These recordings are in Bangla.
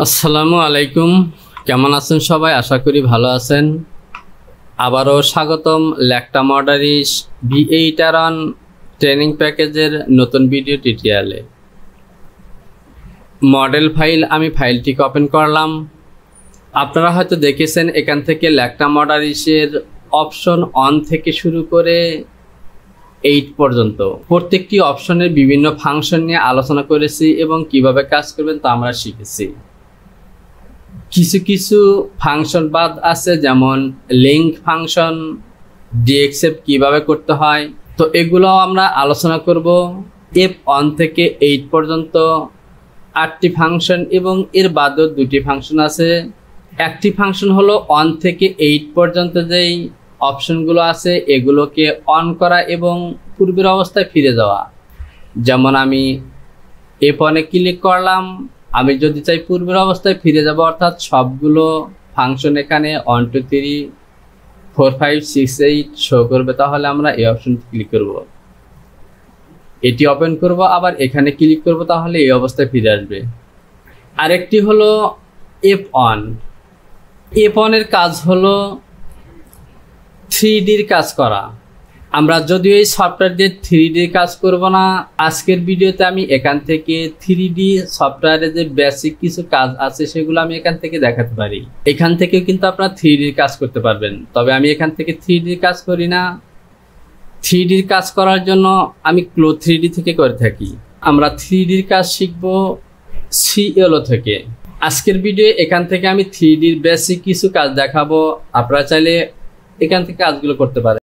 আসসালামু আলাইকুম। কেমন আছেন সবাই? আশা করি ভালো আছেন। আবারও স্বাগতম ল্যাকটা মডারিস V8 ট্রেনিং প্যাকেজের নতুন ভিডিও টিউটোরিয়ালে। মডেল ফাইল আমি ফাইলটিকে ওপেন করলাম। আপনারা হয়তো দেখেছেন এখান থেকে ল্যাকটা মডারিসের অপশন 1 থেকে শুরু করে 8 পর্যন্ত প্রত্যেকটি অপশনের বিভিন্ন ফাংশন নিয়ে আলোচনা করেছি এবং কিভাবে কাজ করবেন তা আমরা শিখেছি। কিছু কিছু ফাংশন বাদ আছে, যেমন লিঙ্ক ফাংশন, ডিএক্সএফ কিভাবে করতে হয়, তো এগুলো আমরা আলোচনা করব। F1 থেকে 8 পর্যন্ত 8টি ফাংশন এবং এর বাদেও 2টি ফাংশন আছে। একটি ফাংশন হলো 1 থেকে 8 পর্যন্ত যেই অপশনগুলো আছে এগুলোকে অন করা এবং পূর্বের অবস্থায় ফিরে যাওয়া। যেমন আমি F1-এ ক্লিক করলাম, আমি যদি চাই পূর্বের অবস্থায় ফিরে যাব, অর্থাৎ সবগুলো ফাংশন এখানে 1 2 3 4 5 6 8 শো করবে, তাহলে আমরা এই অপশন ক্লিক করব, এটি ওপেন করব, আবার এখানে ক্লিক করব, তাহলে এই অবস্থায় ফিরে আসবে। আরেকটি হলো F1 এর কাজ হলো 3Dর কাজ করা। আমরা যদিও এই সফটওয়্যার দিয়ে 3Dর কাজ করব না, আজকের ভিডিওতে আমি এখান থেকে 3D সফটওয়্যারে যে বেসিক কিছু কাজ আছে সেগুলো আমি এখান থেকে দেখাতে পারি। এখান থেকে কিন্তু আপনারা 3Dর কাজ করতে পারবেন, তবে আমি এখান থেকে 3Dর কাজ করি না। 3Dর কাজ করার জন্য আমি ক্লো 3D থেকে করে থাকি। আমরা 3Dর কাজ শিখব CLO থেকে। আজকের ভিডিও এখান থেকে আমি 3Dর বেসিক কিছু কাজ দেখাবো, আপনারা চাইলে এখান থেকে কাজগুলো করতে পারেন।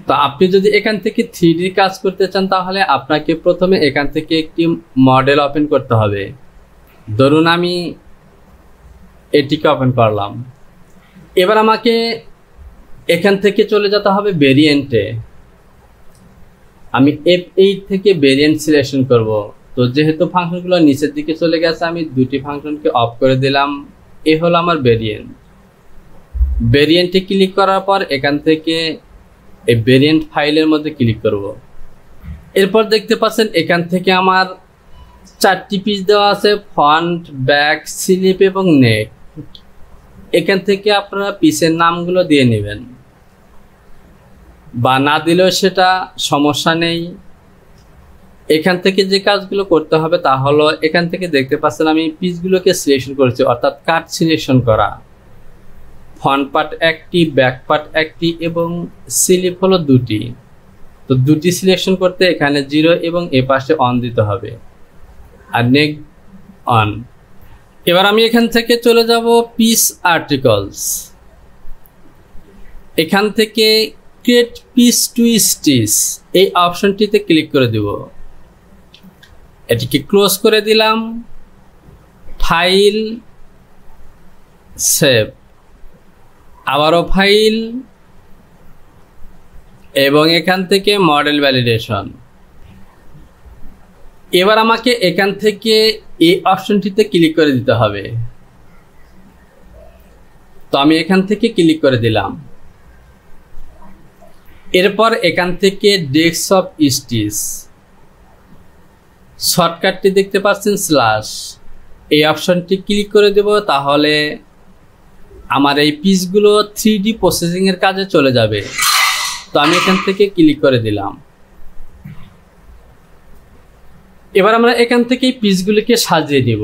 তো আপনি যদি এখান থেকে 3D কাজ করতে চান তাহলে আপনাকে প্রথমে এখান থেকে একটি মডেল ওপেন করতে হবে। ধরুন আমি এটিকে ওপেন করলাম। এবার আমাকে এখান থেকে চলে যেতে হবে ভেরিয়েন্টে। আমি F8 থেকে ভেরিয়েন্ট সিলেকশন করব। তো যেহেতু ফাংশনগুলো নিচের দিকে চলে গেছে, আমি 2টি ফাংশনকে অফ করে দিলাম। এ হলো আমার ভেরিয়েন্ট। ভেরিয়েন্টে ক্লিক করার পর এখান থেকে এই ভেরিয়েন্ট ফাইলের মধ্যে ক্লিক করব। এরপর দেখতে পাচ্ছেন এখান থেকে আমার 4টি পিস দেওয়া আছে, ফন্ট, ব্যাক, স্লিপ এবং নেক। এখান থেকে আপনারা পিসের নামগুলো দিয়ে নেবেন, বা না দিলেও সেটা সমস্যা নেই। এখান থেকে যে কাজগুলো করতে হবে তা হলো, এখান থেকে দেখতে পাচ্ছেন আমি পিসগুলোকে সিলেকশন করেছি, অর্থাৎ কাট সিলেকশন করা। ফ্রন্ট পার্ট 1টি, ব্যাক পার্ট 1টি এবং স্লিপ হলো 2টি। তো 2টি সিলেকশন করতে এখানে 0 এবং এ পাশে অন দিতে হবে, আর নেক অন। এবার আমি এখান থেকে চলে যাব পিস আর্টিকলস। এখান থেকে ক্রিয়েট পিস টু স্টিচ এই অপশনটিতে ক্লিক করে দেব। এটিকে ক্লোজ করে দিলাম। ফাইল, সেভ, আবারও ফাইল এবং এখান থেকে মডেল ভ্যালিডেশন। এবার আমাকে এখান থেকে এই অপশনটিতে ক্লিক করে দিতে হবে। তো আমি এখান থেকে ক্লিক করে দিলাম। এরপর এখান থেকে ডেস্কটপ স্টিচ শর্টকাটটি দেখতে পাচ্ছেন স্ল্যাশ, এই অপশনটি ক্লিক করে দেব, তাহলে আমার এই পিসগুলো 3D প্রসেসিং এর কাজে চলে যাবে। তো আমি এখান থেকে ক্লিক করে দিলাম। এবার আমরা এখান থেকে এই পিসগুলিকে সাজিয়ে দিব।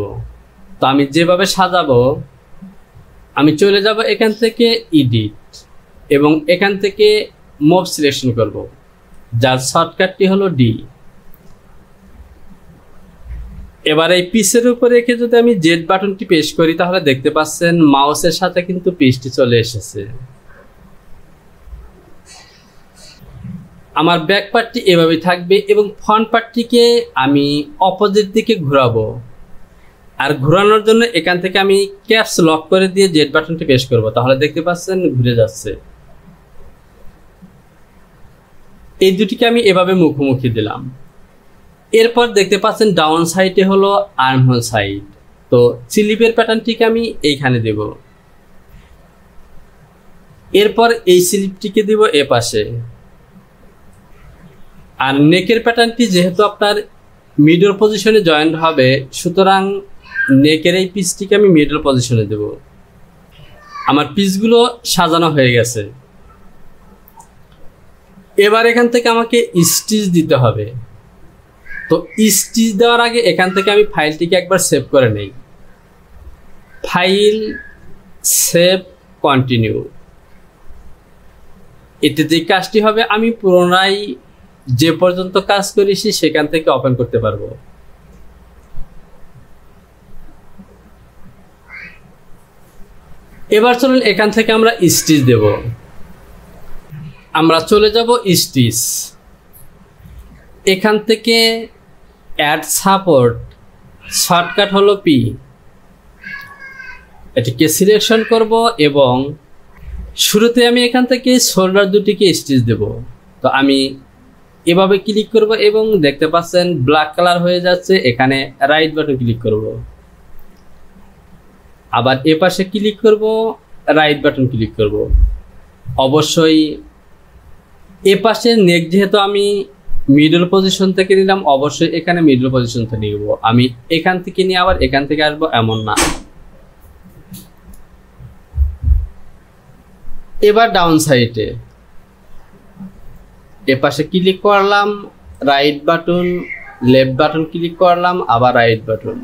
তো আমি যেভাবে সাজাবো, আমি চলে যাব এখান থেকে এডিট এবং এখান থেকে মুভ সিলেকশন করব, যার শর্টকাটটি হলো D। এবার এই পিসের উপর রেখে যদি আমি জেড বাটনটি প্রেস করি, তাহলে দেখতে পাচ্ছেন মাউসের সাথে কিন্তু পিসটি চলে এসেছে। আমার ব্যাক পার্টটি এভাবেই থাকবে এবং ফ্রন্ট পার্টটিকে আমি অপোজিট দিকে ঘোরাবো। আর ঘোরানোর জন্য এখান থেকে আমি ক্যাপস লক করে দিয়ে জেড বাটনটি প্রেস করব, তাহলে দেখতে পাচ্ছেন ঘুরে যাচ্ছে। এই দুটিকে আমি এভাবে মুখোমুখি দিলাম। এরপর দেখতে পাচ্ছেন ডাউন সাইডে হলো আর্মহোল সাইড। তো স্লিপের প্যাটার্নটিকে আমি এইখানে দেব। এরপর এই স্লিপটিকে দিব এ পাশে। আর নেকের প্যাটার্নটি যেহেতু আপনার মিডল পজিশনে জয়েন্ট হবে, সুতরাং নেকের এই পিসটিকে আমি মিডল পজিশনে দেব। আমার পিসগুলো সাজানো হয়ে গেছে। এবার এখান থেকে আমাকে স্টিচ দিতে হবে। তো স্টিচ দেওয়ার আগে এখান থেকে আমি ফাইলটিকে একবার সেভ করে নেই। File, save, continue. এতে যে কাজটি হবে, আমি পুনরায় যে পর্যন্ত কাজ করেছি সেখান থেকে ওপেন করতে পারবো। এবার চলুন এখান থেকে আমরা স্টিচ দেব। আমরা চলে যাব স্টিচ। এখান থেকে অ্যাড সাপোর্ট, শর্টকাট হলো পি। এটিকে সিলেকশন করব এবং শুরুতে আমি এখান থেকে শোল্ডার দুটিকে স্টিচ দেব। তো আমি এভাবে ক্লিক করব এবং দেখতে পাচ্ছেন ব্ল্যাক কালার হয়ে যাচ্ছে। এখানে রাইট বাটন ক্লিক করব, আবার এ পাশে ক্লিক করব, রাইট বাটন ক্লিক করব। অবশ্যই এ পাশে নেক যেহেতু আমি মিডল পজিশন থেকে নিলাম, অবশ্যই এখানে মিডল পজিশন থেকে নিব। আমি এখান থেকে নিয়ে আবার এখান থেকে আসবো এমন না। এবার ডাউন সাইডে এ পাশে ক্লিক করলাম, right button, left button click করলাম, আবার রাইট বাটন।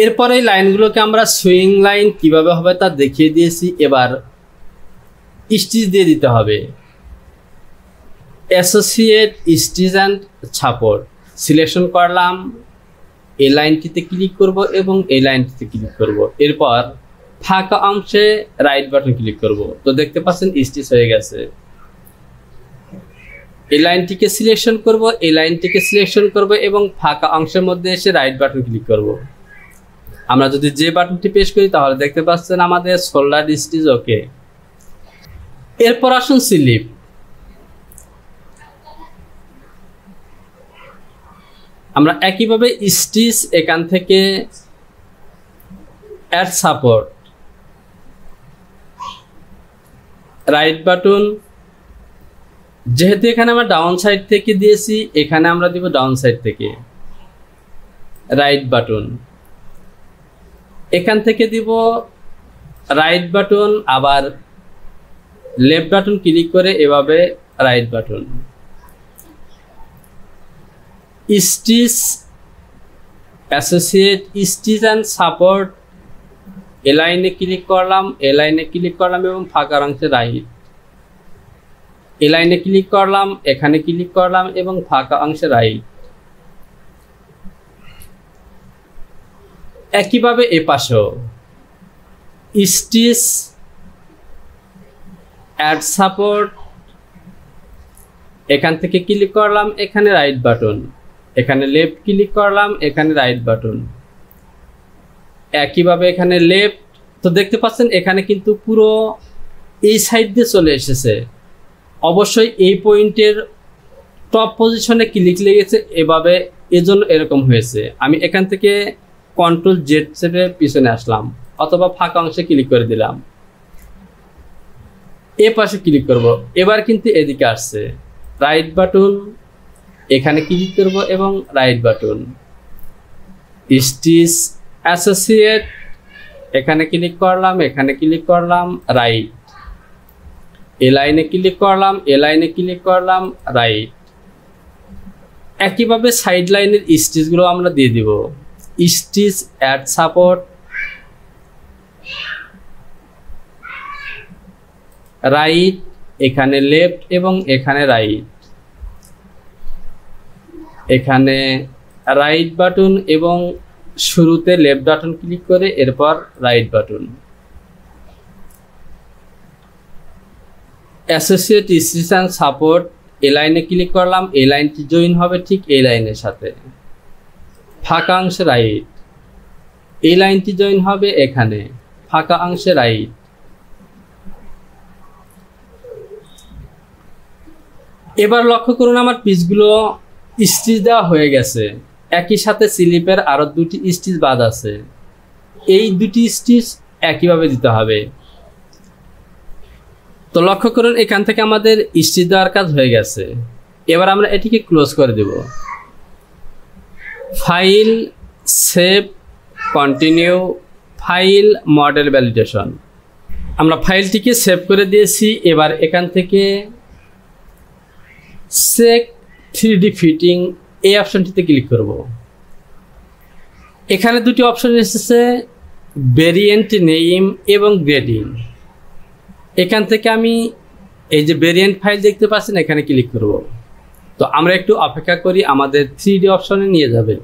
এরপরে এই লাইনগুলোকে আমরা সুইং লাইন কিভাবে হবে তা দেখিয়ে দিয়েছি। এবার স্টিচ দিয়ে দিতে হবে। Associate stitch and support selection করলাম, এই লাইনটিতে ক্লিক করব এবং এই লাইনটিতে ক্লিক করব। এরপর ফাঁকা অংশে রাইট বাটন ক্লিক করব। তো দেখতে পাচ্ছেন স্টিচ হয়ে গেছে। এই লাইনটিকে সিলেকশন করব, এই লাইনটিকে সিলেকশন করব এবং ফাঁকা অংশের মধ্যে এসে রাইট বাটন ক্লিক করব। আমরা যদি যে বাটনটি প্রেস করি তাহলে দেখতে পাচ্ছেন আমাদের শোল্ডার স্টিচ ওকে। এরপর আসুন স্লিপ। আমরা একইভাবে স্টিচ, এখান থেকে অ্যাড সাপোর্ট, রাইট বাটন। যেহেতু এখানে আমরা ডাউন সাইড থেকে দিয়েছি, এখানে আমরা দিব ডাউন সাইড থেকে, রাইট বাটন। এখান থেকে দিব রাইট বাটন, আবার লেফট বাটন ক্লিক করে এভাবে right button. Stitch, associate stitch and support, এ লাইনে ক্লিক করলাম, এ লাইনে ক্লিক করলাম এবং ফাঁকা অংশে রাইট। এ লাইনে ক্লিক করলাম, এখানে ক্লিক করলাম এবং ফাঁকা অংশে রাইট। একইভাবে এ পাশেও স্টিচ, অ্যাড সাপোর্ট, এখান থেকে ক্লিক করলাম, এখানে রাইট বাটন, এখানে লেফট ক্লিক করলাম, এখানে রাইট বাটন। একইভাবে এখানে লেফট। তো দেখতে পাচ্ছেন এখানে কিন্তু পুরো এই সাইড দিয়ে চলে এসেছে। অবশ্যই এই পয়েন্টের টপ পজিশনে ক্লিক লেগেছে এভাবে, এজন্য এরকম হয়েছে। আমি এখান থেকে কন্ট্রোল জেড চেপে পিছনে আসলাম, অথবা ফাঁকা অংশে ক্লিক করে দিলাম। এ পাশে ক্লিক করব। এবার কিন্তু এদিকে আসছে, রাইট বাটন, এখানে ক্লিক করব এবং রাইট বাটন। স্টিচ, অ্যাসোসিয়েট, এখানে ক্লিক করলাম, এখানে ক্লিক করলাম, রাইট। এ লাইনে ক্লিক করলাম, এ লাইনে ক্লিক করলাম, রাইট। একইভাবে সাইড লাইনের স্টিচগুলো আমরা দিয়ে দিব। স্টিচ, অ্যাড সাপোর্ট, রাইট, এখানে লেফট এবং এখানে রাইট। এখানে রাইট বাটন এবং শুরুতে লেফট বাটন ক্লিক করে এরপর right button. Associate stitch and support, এ লাইনে ক্লিক করলাম, এই লাইনটি জয়েন হবে ঠিক এই লাইনের সাথে, ফাঁকা অংশে রাইট। এই লাইনটি জয়েন হবে এখানে, ফাঁকা অংশে রাইট। এবার লক্ষ্য করুন আমার পিসগুলো স্টিচ দেওয়া হয়ে গেছে। একই সাথে স্লিপের আরো দুটি স্টিচ বাদ আছে। এই দুটি স্টিচ একইভাবে দিতে হবে। তো লক্ষ্য করুন এখান থেকে আমাদের স্টিচ দেওয়ার কাজ হয়ে গেছে। এবার আমরা এটিকে ক্লোজ করে দেব। File, save, continue, file, model validation. আমরা ফাইলটিকে সেভ করে দিয়েছি। এবার এখান থেকে চেক 3D ফিটিং এই অপশনটিতে ক্লিক করব। এখানে দুটি অপশন এসেছে, ভেরিয়েন্ট নেম এবং গ্রেডিং। এখান থেকে আমি এই যে ভেরিয়েন্ট ফাইল দেখতে পাচ্ছেন এখানে ক্লিক করব। তো আমরা একটু অপেক্ষা করি, আমাদের 3D অপশনে নিয়ে যাবে।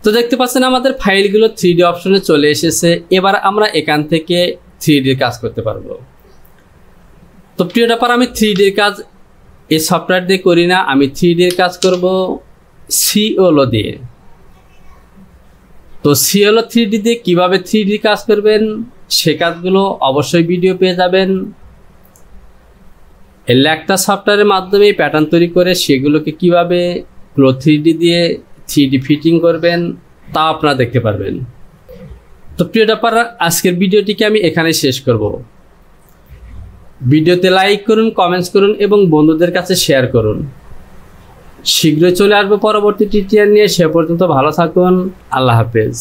তো দেখতে পাচ্ছেন আমাদের ফাইলগুলো 3D অপশনে চলে এসেছে। এবার আমরা এখান থেকে 3D কাজ করতে পারবো। তো প্রিয় ব্যাপার, আমি 3D কাজ এই সফটওয়্যার দিয়ে করি না, আমি 3D কাজ করব সিওলো দিয়ে। তো সিওলো 3D দিয়ে কীভাবে 3D কাজ করবেন সে কাজগুলো অবশ্যই ভিডিও পেয়ে যাবেন। এই ল্যাকটা সফটওয়্যারের মাধ্যমে প্যাটার্ন তৈরি করে সেগুলোকে কীভাবে ক্লো 3D দিয়ে 3D ফিটিং করবেন তা আপনারা দেখতে পারবেন। তো প্রিয় ব্যাপার, আজকের ভিডিওটিকে আমি এখানে শেষ করব। ভিডিওতে লাইক করুন, কমেন্টস করুন এবং বন্ধুদের কাছে শেয়ার করুন। শীঘ্রই চলে আসবো পরবর্তী টিউটোরিয়াল নিয়ে। সে পর্যন্ত ভালো থাকুন। আল্লাহ হাফেজ।